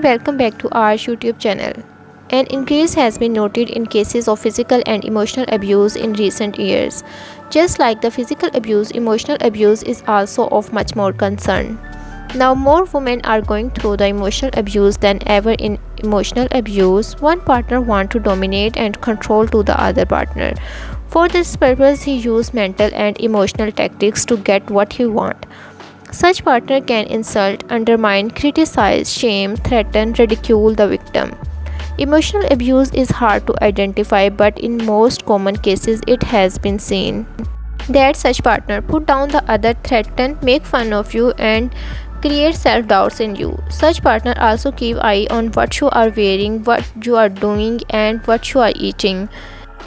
welcome back to our YouTube channel. An increase has been noted in cases of physical and emotional abuse in recent years. Just like the physical abuse, emotional abuse is also of much more concern. Now, more women are going through the emotional abuse than ever. In emotional abuse, one partner wants to dominate and control to the other partner. For this purpose, he uses mental and emotional tactics to get what he wants. Such partner can insult, undermine, criticize, shame, threaten, ridicule the victim. Emotional abuse is hard to identify, but in most common cases it has been seen that such partner put down the other, threaten, make fun of you and create self-doubts in you. Such partner also keep eye on what you are wearing, what you are doing and what you are eating,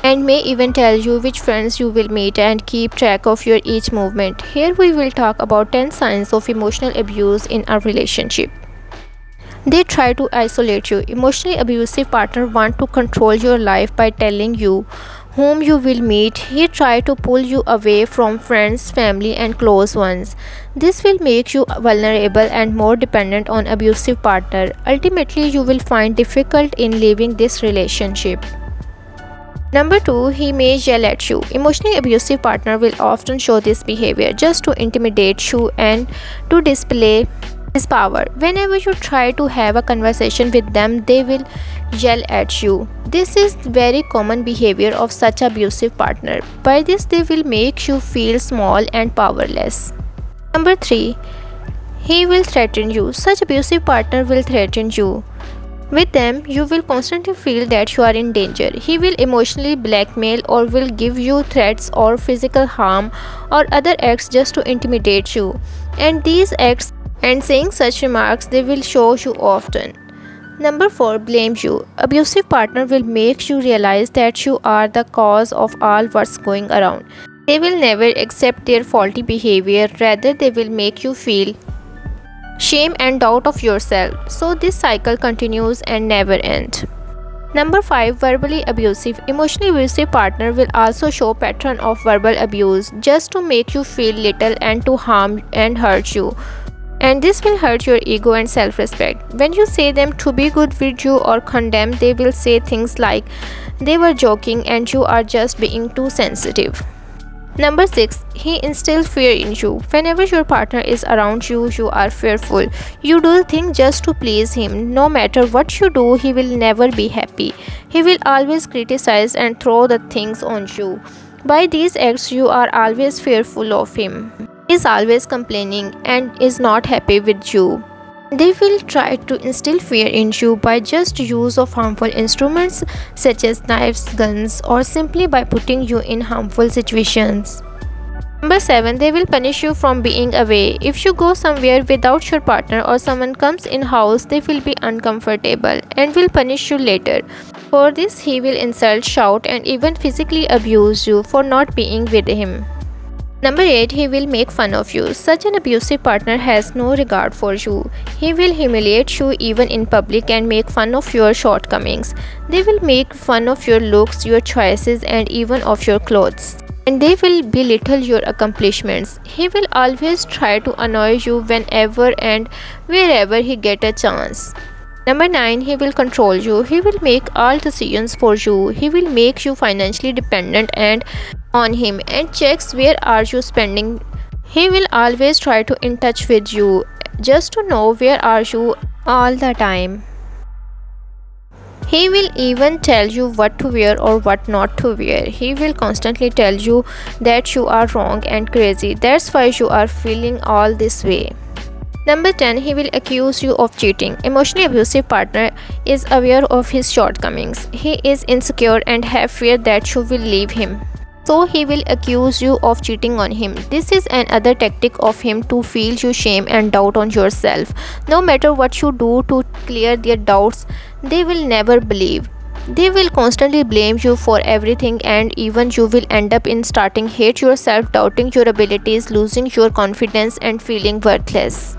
and may even tell you which friends you will meet and keep track of your each movement. Here we will talk about 10 signs of emotional abuse in a relationship. They try to isolate you. Emotionally abusive partner want to control your life by telling you whom you will meet. He try to pull you away from friends, family and close ones. This will make you vulnerable and more dependent on abusive partner. Ultimately, you will find difficult in leaving this relationship. Number 2, he may yell at you. Emotionally abusive partner will often show this behavior just to intimidate you and to display his power. Whenever you try to have a conversation with them, they will yell at you. This is very common behavior of such abusive partner. By this, they will make you feel small and powerless. Number 3, he will threaten you. Such abusive partner will threaten you. With them, you will constantly feel that you are in danger. He will emotionally blackmail or will give you threats or physical harm or other acts just to intimidate you. And these acts and saying such remarks, they will show you often. Number 4, blame you. Abusive partner will make you realize that you are the cause of all what's going around. They will never accept their faulty behavior, rather they will make you feel shame and doubt of yourself. So this cycle continues and never ends. Number 5, verbally abusive. Emotionally abusive partner will also show pattern of verbal abuse just to make you feel little and to harm and hurt you. And this will hurt your ego and self-respect. When you say them to be good with you or condemn, they will say things like they were joking and you are just being too sensitive. Number 6, he instills fear in you. Whenever your partner is around you, you are fearful. You do things just to please him. No matter what you do, he will never be happy. He will always criticize and throw the things on you. By these acts, you are always fearful of him. He is always complaining and is not happy with you. They will try to instill fear in you by just use of harmful instruments such as knives, guns, or simply by putting you in harmful situations. Number 7, they will punish you from being away. If you go somewhere without your partner or someone comes in house, they will be uncomfortable and will punish you later. For this, he will insult, shout, and even physically abuse you for not being with him. Number 8, he will make fun of you. Such an abusive partner has no regard for you. He will humiliate you even in public and make fun of your shortcomings. They will make fun of your looks, your choices, and even of your clothes. And they will belittle your accomplishments. He will always try to annoy you whenever and wherever he gets a chance. Number 9, he will control you. He will make all decisions for you. He will make you financially dependent and on him and checks where are you spending. He will always try to in touch with you just to know where are you all the time. He will even tell you what to wear or what not to wear. He will constantly tell you that you are wrong and crazy. That's why you are feeling all this way. Number 10, he will accuse you of cheating. Emotionally abusive partner is aware of his shortcomings. He is insecure and have fear that you will leave him. So he will accuse you of cheating on him. This is another tactic of him to feel you shame and doubt on yourself. No matter what you do to clear their doubts, they will never believe. They will constantly blame you for everything and even you will end up in starting hate yourself, doubting your abilities, losing your confidence and feeling worthless.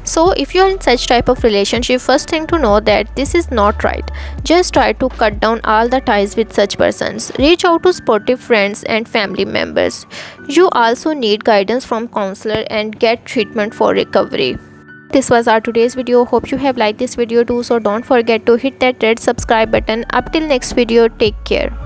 So if you are in such type of relationship, first thing to know that this is not right. Just try to cut down all the ties with such persons. Reach out to supportive friends and family members. You also need guidance from counselor and get treatment for recovery. this was our today's video. Hope you have liked this video too. So don't forget to hit that red subscribe button. Up till next video, take care.